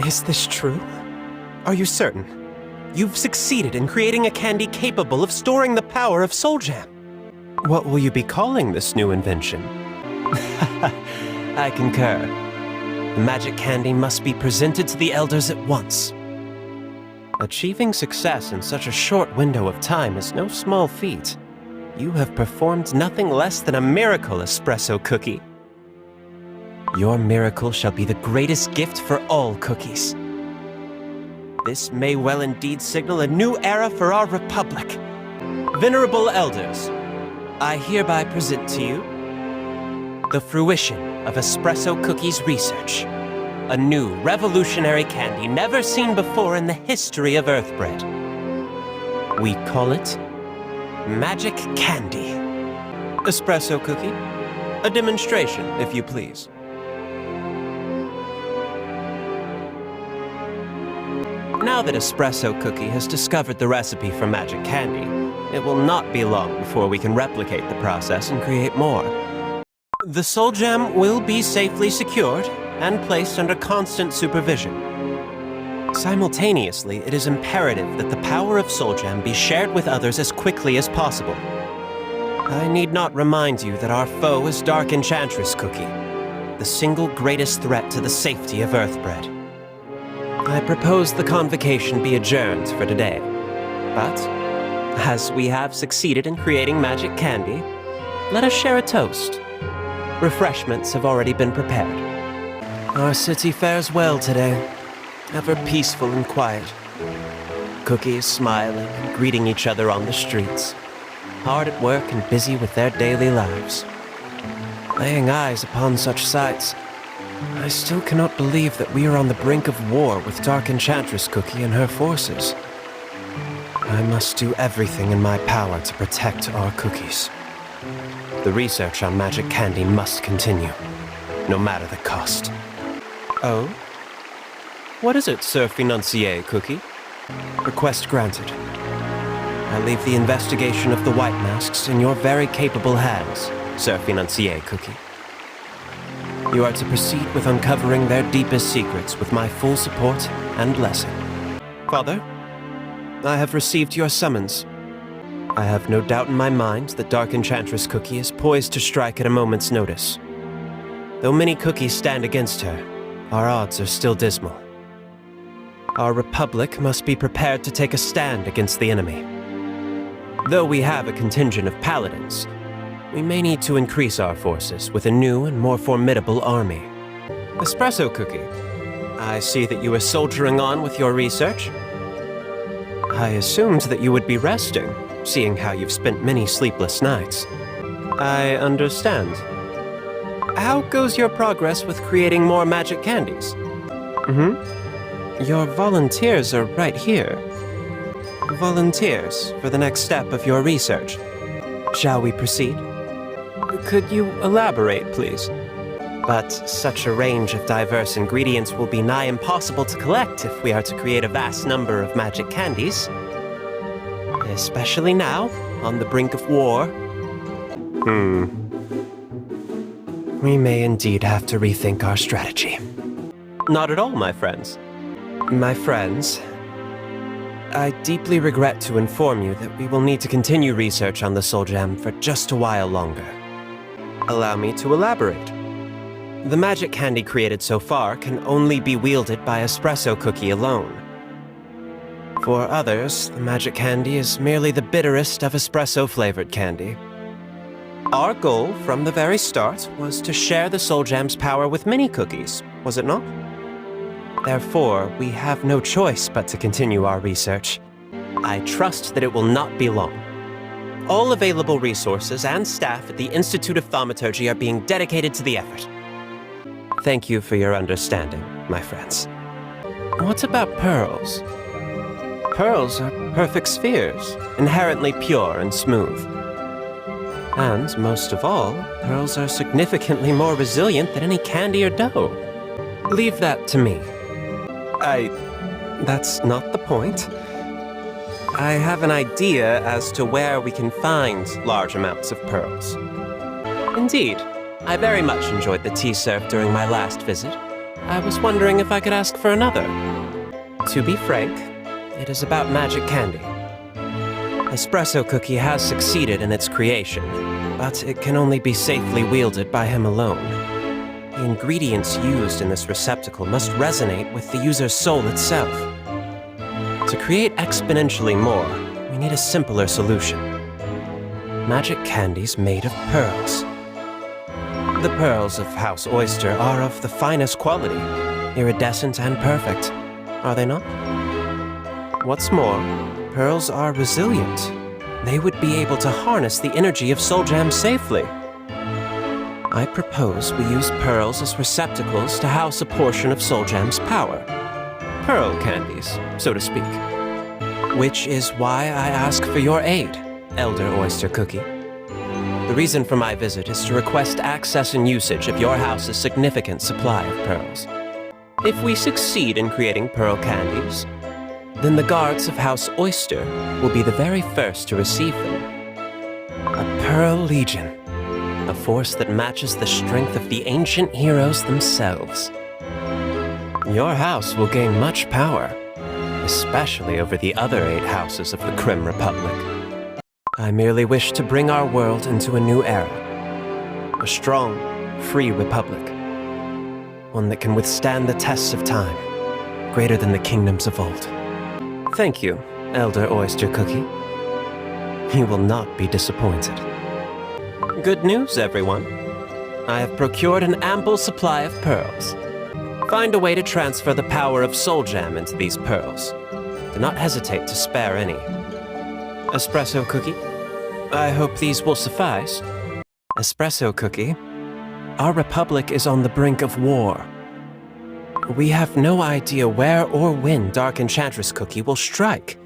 Is this true? Are you certain? You've succeeded in creating a candy capable of storing the power of Soul Jam. What will you be calling this new invention? I concur. The magic candy must be presented to the elders at once. Achieving success in such a short window of time is no small feat. You have performed nothing less than a miracle, espresso cookie. Your miracle shall be the greatest gift for all cookies. This may well indeed signal a new era for our republic. Venerable elders, I hereby present to you the fruition of Espresso Cookie's research. A new revolutionary candy never seen before in the history of Earthbread. We call it Magic Candy. Espresso Cookie, a demonstration, if you please. Now that Espresso Cookie has discovered the recipe for magic candy, it will not be long before we can replicate the process and create more. The Soul Gem will be safely secured and placed under constant supervision. Simultaneously, it is imperative that the power of Soul Gem be shared with others as quickly as possible. I need not remind you that our foe is Dark Enchantress Cookie, the single greatest threat to the safety of Earthbread. I propose the convocation be adjourned for today, but as we have succeeded in creating magic candy, let us share a toast. Refreshments have already been prepared. Our city fares well today, ever peaceful and quiet. Cookies smiling and greeting each other on the streets, hard at work and busy with their daily lives. Laying eyes upon such sights, I still cannot believe that we are on the brink of war with Dark Enchantress Cookie and her forces. I must do everything in my power to protect our cookies. The research on magic candy must continue, no matter the cost. Oh? What is it, Sir Financier Cookie? Request granted. I leave the investigation of the White Masks in your very capable hands, Sir Financier Cookie. You are to proceed with uncovering their deepest secrets with my full support and blessing. Father, I have received your summons. I have no doubt in my mind that Dark Enchantress Cookie is poised to strike at a moment's notice. Though many cookies stand against her, our odds are still dismal. Our republic must be prepared to take a stand against the enemy. Though we have a contingent of paladins, we may need to increase our forces with a new and more formidable army. Espresso Cookie, I see that you are soldiering on with your research. I assumed that you would be resting, seeing how you've spent many sleepless nights. I understand. How goes your progress with creating more magic candies? Your volunteers are right here. Volunteers for the next step of your research. Shall we proceed? Could you elaborate, please? But such a range of diverse ingredients will be nigh impossible to collect if we are to create a vast number of magic candies. Especially now, on the brink of war. We may indeed have to rethink our strategy. Not at all, my friends. My friends, I deeply regret to inform you that we will need to continue research on the Soul Gem for just a while longer. Allow me to elaborate. The magic candy created so far can only be wielded by Espresso Cookie alone. For others, the magic candy is merely the bitterest of espresso-flavored candy. Our goal from the very start was to share the Soul Gem's power with many cookies, was it not? Therefore, we have no choice but to continue our research. I trust that it will not be long. All available resources and staff at the Institute of Thaumaturgy are being dedicated to the effort. Thank you for your understanding, my friends. What about pearls? Pearls are perfect spheres, inherently pure and smooth. And most of all, pearls are significantly more resilient than any candy or dough. Leave that to me. That's not the point. I have an idea as to where we can find large amounts of pearls. Indeed, I very much enjoyed the tea served during my last visit. I was wondering if I could ask for another. To be frank, it is about magic candy. Espresso Cookie has succeeded in its creation, but it can only be safely wielded by him alone. The ingredients used in this receptacle must resonate with the user's soul itself. To create exponentially more, we need a simpler solution. Magic candies made of pearls. The pearls of House Oyster are of the finest quality, iridescent and perfect, are they not? What's more, pearls are resilient. They would be able to harness the energy of Soul Jam safely. I propose we use pearls as receptacles to house a portion of Soul Jam's power. Pearl candies, so to speak. Which is why I ask for your aid, Elder Oyster Cookie. The reason for my visit is to request access and usage of your house's significant supply of pearls. If we succeed in creating pearl candies, then the guards of House Oyster will be the very first to receive them. A Pearl Legion, a force that matches the strength of the ancient heroes themselves. Your house will gain much power, especially over the other 8 houses of the Crim Republic. I merely wish to bring our world into a new era. A strong, free republic. One that can withstand the tests of time, greater than the kingdoms of old. Thank you, Elder Oyster Cookie. You will not be disappointed. Good news, everyone. I have procured an ample supply of pearls. Find a way to transfer the power of Soul Jam into these pearls. Do not hesitate to spare any. Espresso Cookie, I hope these will suffice. Espresso Cookie, our republic is on the brink of war. We have no idea where or when Dark Enchantress Cookie will strike.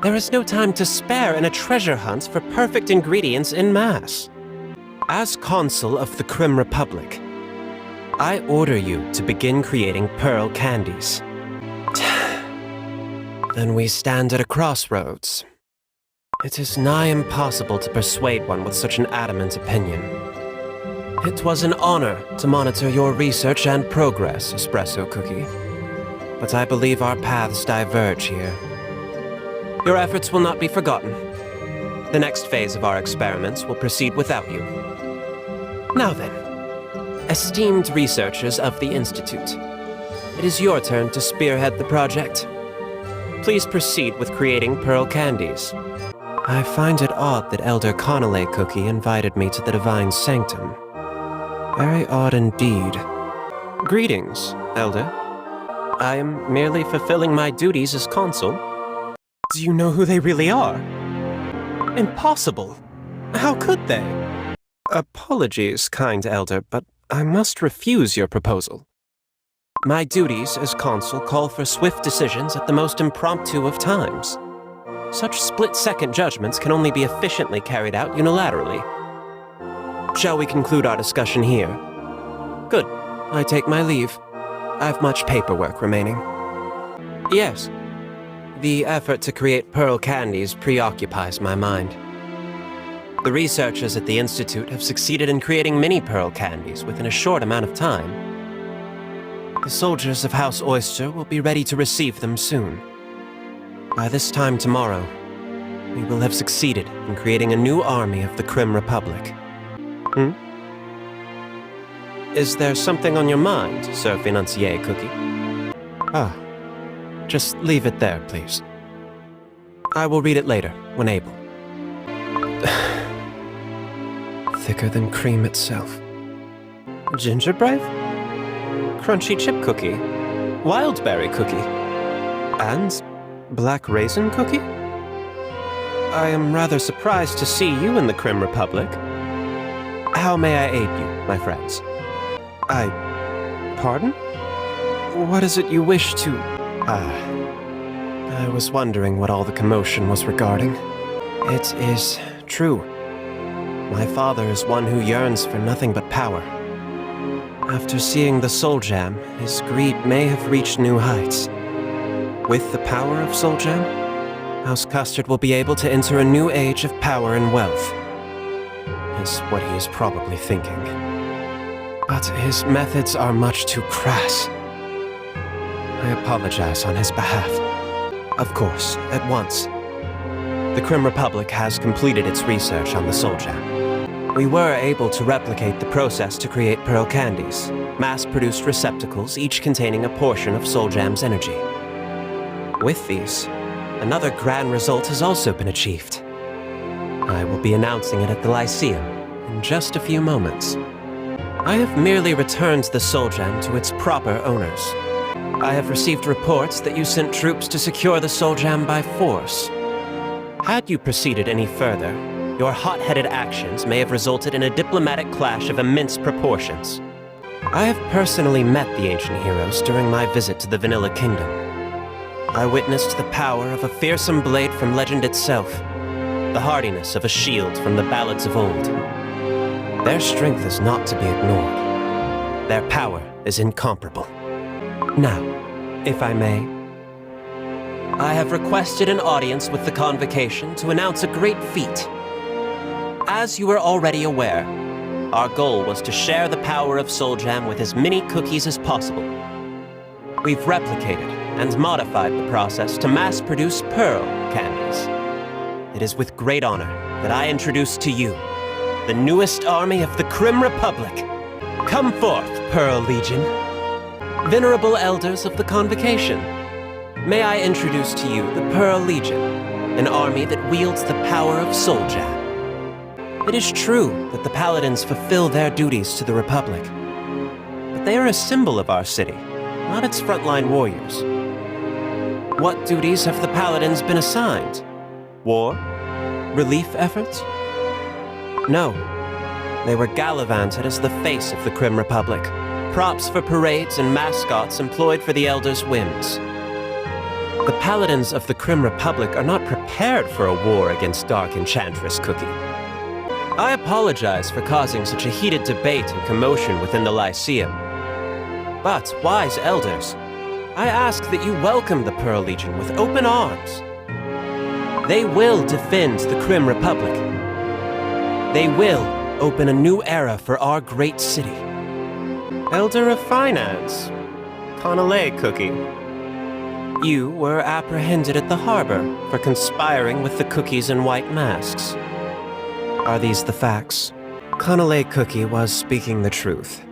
There is no time to spare in a treasure hunt for perfect ingredients en masse. As Consul of the Crim Republic, I order you to begin creating pearl candies. Then we stand at a crossroads. It is nigh impossible to persuade one with such an adamant opinion. It was an honor to monitor your research and progress, Espresso Cookie. But I believe our paths diverge here. Your efforts will not be forgotten. The next phase of our experiments will proceed without you. Now then, esteemed researchers of the Institute, it is your turn to spearhead the project. Please proceed with creating pearl candies. I find it odd that Elder Connolly Cookie invited me to the Divine Sanctum. Very odd indeed. Greetings, Elder. I am merely fulfilling my duties as consul. Do you know who they really are? Impossible. How could they? Apologies, kind Elder, but I must refuse your proposal. My duties as consul call for swift decisions at the most impromptu of times. Such split-second judgments can only be efficiently carried out unilaterally. Shall we conclude our discussion here? Good. I take my leave. I've much paperwork remaining. Yes. The effort to create pearl candies preoccupies my mind. The researchers at the Institute have succeeded in creating mini pearl candies within a short amount of time. The soldiers of House Oyster will be ready to receive them soon. By this time tomorrow, we will have succeeded in creating a new army of the Crim Republic. Is there something on your mind, Sir Financier Cookie? Ah, just leave it there, please. I will read it later, when able. Thicker than cream itself. Gingerbread? Crunchy chip cookie? Wildberry cookie? And black raisin cookie? I am rather surprised to see you in the Crim Republic. How may I aid you, my friends? Pardon? What is it you wish to... I was wondering what all the commotion was regarding. It is true. My father is one who yearns for nothing but power. After seeing the Soul Jam, his greed may have reached new heights. With the power of Soul Jam, House Custard will be able to enter a new age of power and wealth. Is what he is probably thinking. But his methods are much too crass. I apologize on his behalf. Of course, at once. The Krim Republic has completed its research on the Soul Gem. We were able to replicate the process to create pearl candies, mass-produced receptacles each containing a portion of Soul Gem's energy. With these, another grand result has also been achieved. I will be announcing it at the Lyceum in just a few moments. I have merely returned the Soul Gem to its proper owners. I have received reports that you sent troops to secure the Soul Gem by force. Had you proceeded any further, your hot-headed actions may have resulted in a diplomatic clash of immense proportions. I have personally met the ancient heroes during my visit to the Vanilla Kingdom. I witnessed the power of a fearsome blade from legend itself, the hardiness of a shield from the ballads of old. Their strength is not to be ignored. Their power is incomparable. Now, if I may, I have requested an audience with the Convocation to announce a great feat. As you are already aware, our goal was to share the power of Soul Gem with as many cookies as possible. We've replicated and modified the process to mass-produce pearl candies. It is with great honor that I introduce to you the newest army of the Krim Republic. Come forth, Pearl Legion. Venerable elders of the Convocation, may I introduce to you the Pearl Legion, an army that wields the power of Soul Gem. It is true that the Paladins fulfill their duties to the Republic, but they are a symbol of our city, not its frontline warriors. What duties have the Paladins been assigned? War? Relief efforts? No. They were gallivanted as the face of the Krim Republic, props for parades and mascots employed for the Elders' whims. The Paladins of the Krim Republic are not prepared for a war against Dark Enchantress Cookie. I apologize for causing such a heated debate and commotion within the Lyceum. But, wise elders, I ask that you welcome the Pearl Legion with open arms. They will defend the Krim Republic. They will open a new era for our great city. Elder of Finance, Connolly Cookie. You were apprehended at the harbor for conspiring with the cookies in white masks. Are these the facts? Connolly Cookie was speaking the truth.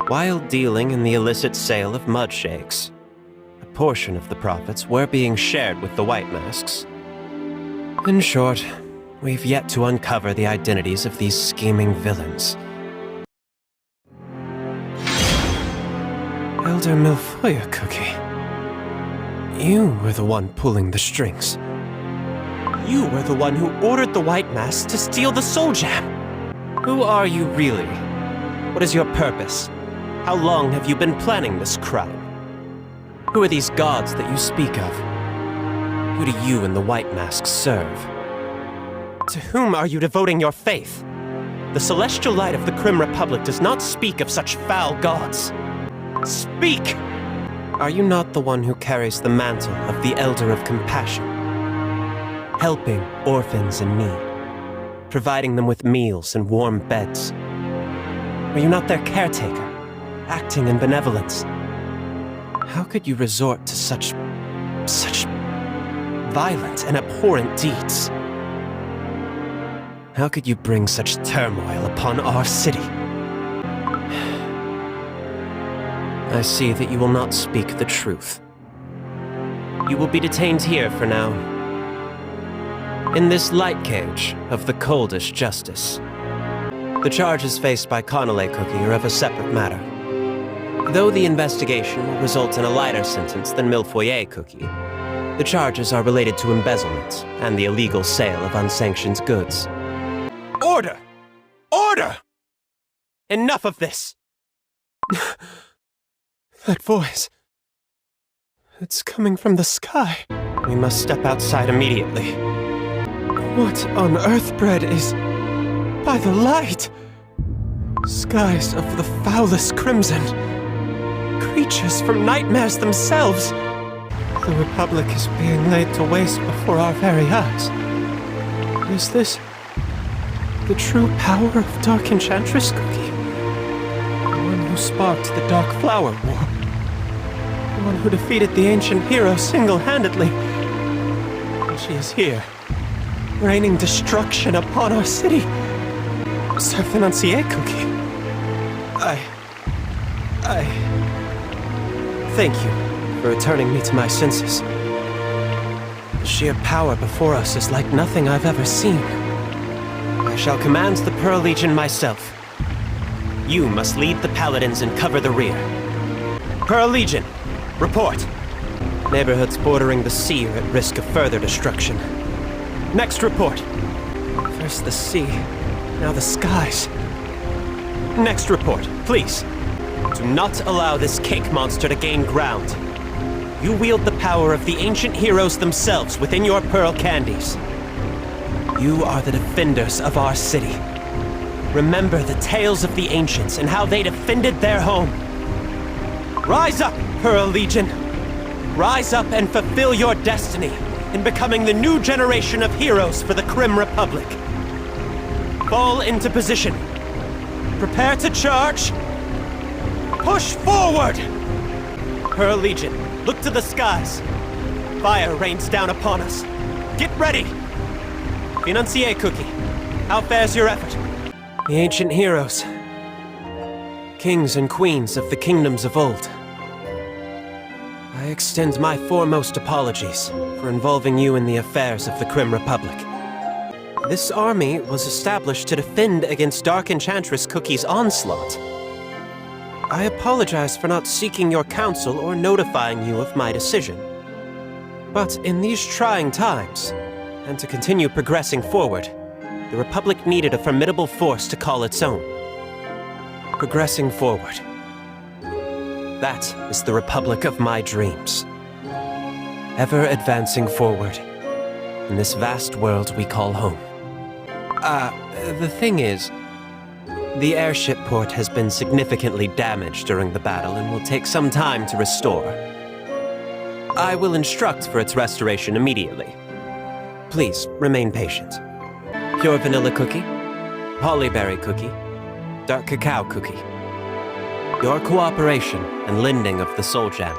While dealing in the illicit sale of mud shakes, a portion of the profits were being shared with the white masks. In short, we've yet to uncover the identities of these scheming villains. Elder Milfoya Cookie, you were the one pulling the strings. You were the one who ordered the White Masks to steal the Soul Gem. Who are you really? What is your purpose? How long have you been planning this crime? Who are these gods that you speak of? Who do you and the White Masks serve? To whom are you devoting your faith? The celestial light of the Krim Republic does not speak of such foul gods. Speak! Are you not the one who carries the mantle of the Elder of Compassion? Helping orphans in need, providing them with meals and warm beds. Are you not their caretaker, acting in benevolence? How could you resort to such violent and abhorrent deeds? How could you bring such turmoil upon our city? I see that you will not speak the truth. You will be detained here for now, in this light cage of the coldest justice. The charges faced by Connolly Cookie are of a separate matter. Though the investigation will result in a lighter sentence than Milfoya Cookie, the charges are related to embezzlement and the illegal sale of unsanctioned goods. Order! Order! Enough of this! That voice... it's coming from the sky. We must step outside immediately. What on earth bread is... by the light? Skies of the foulest crimson. Creatures from nightmares themselves. The Republic is being laid to waste before our very eyes. Is this... the true power of Dark Enchantress Cookie? sparked the Dark Flower War. The one who defeated the ancient hero single-handedly. And she is here, raining destruction upon our city. Sir Financier Cookie. I thank you for returning me to my senses. The sheer power before us is like nothing I've ever seen. I shall command the Pearl Legion myself. You must lead the Paladins and cover the rear. Pearl Legion, report. Neighborhoods bordering the sea are at risk of further destruction. Next report. First the sea, now the skies. Next report, please. Do not allow this cake monster to gain ground. You wield the power of the ancient heroes themselves within your pearl candies. You are the defenders of our city. Remember the tales of the ancients and how they defended their home. Rise up, Pearl Legion. Rise up and fulfill your destiny in becoming the new generation of heroes for the Crim Republic. Fall into position. Prepare to charge. Push forward! Pearl Legion, look to the skies. Fire rains down upon us. Get ready! Financier Cookie, how fares your effort? The ancient heroes. Kings and queens of the kingdoms of old. I extend my foremost apologies for involving you in the affairs of the Crim Republic. This army was established to defend against Dark Enchantress Cookie's onslaught. I apologize for not seeking your counsel or notifying you of my decision. But in these trying times, and to continue progressing forward, the Republic needed a formidable force to call its own. Progressing forward. That is the Republic of my dreams. Ever advancing forward in this vast world we call home. The thing is, the airship port has been significantly damaged during the battle and will take some time to restore. I will instruct for its restoration immediately. Please, remain patient. Pure vanilla cookie, hollyberry cookie, dark cacao cookie. Your cooperation and lending of the Soul Gem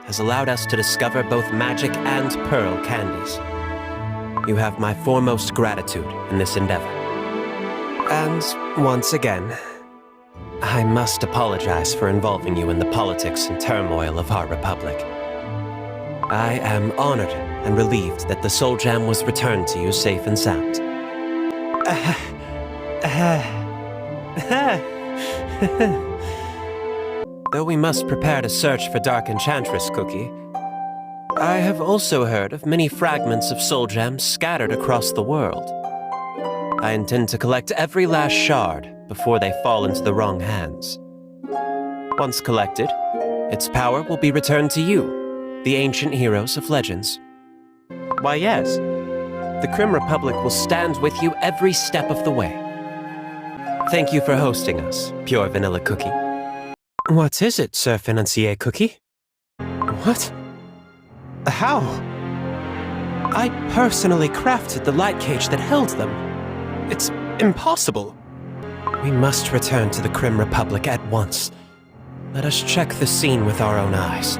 has allowed us to discover both magic and pearl candies. You have my foremost gratitude in this endeavor. And once again, I must apologize for involving you in the politics and turmoil of our republic. I am honored and relieved that the Soul Gem was returned to you safe and sound. Though we must prepare to search for Dark Enchantress Cookie, I have also heard of many fragments of Soul Gems scattered across the world. I intend to collect every last shard before they fall into the wrong hands. Once collected, its power will be returned to you, the ancient heroes of legends. Why yes, the Crim Republic will stand with you every step of the way. Thank you for hosting us, Pure Vanilla Cookie. What is it, Sir Financier Cookie? What? How? I personally crafted the light cage that held them. It's impossible. We must return to the Crim Republic at once. Let us check the scene with our own eyes.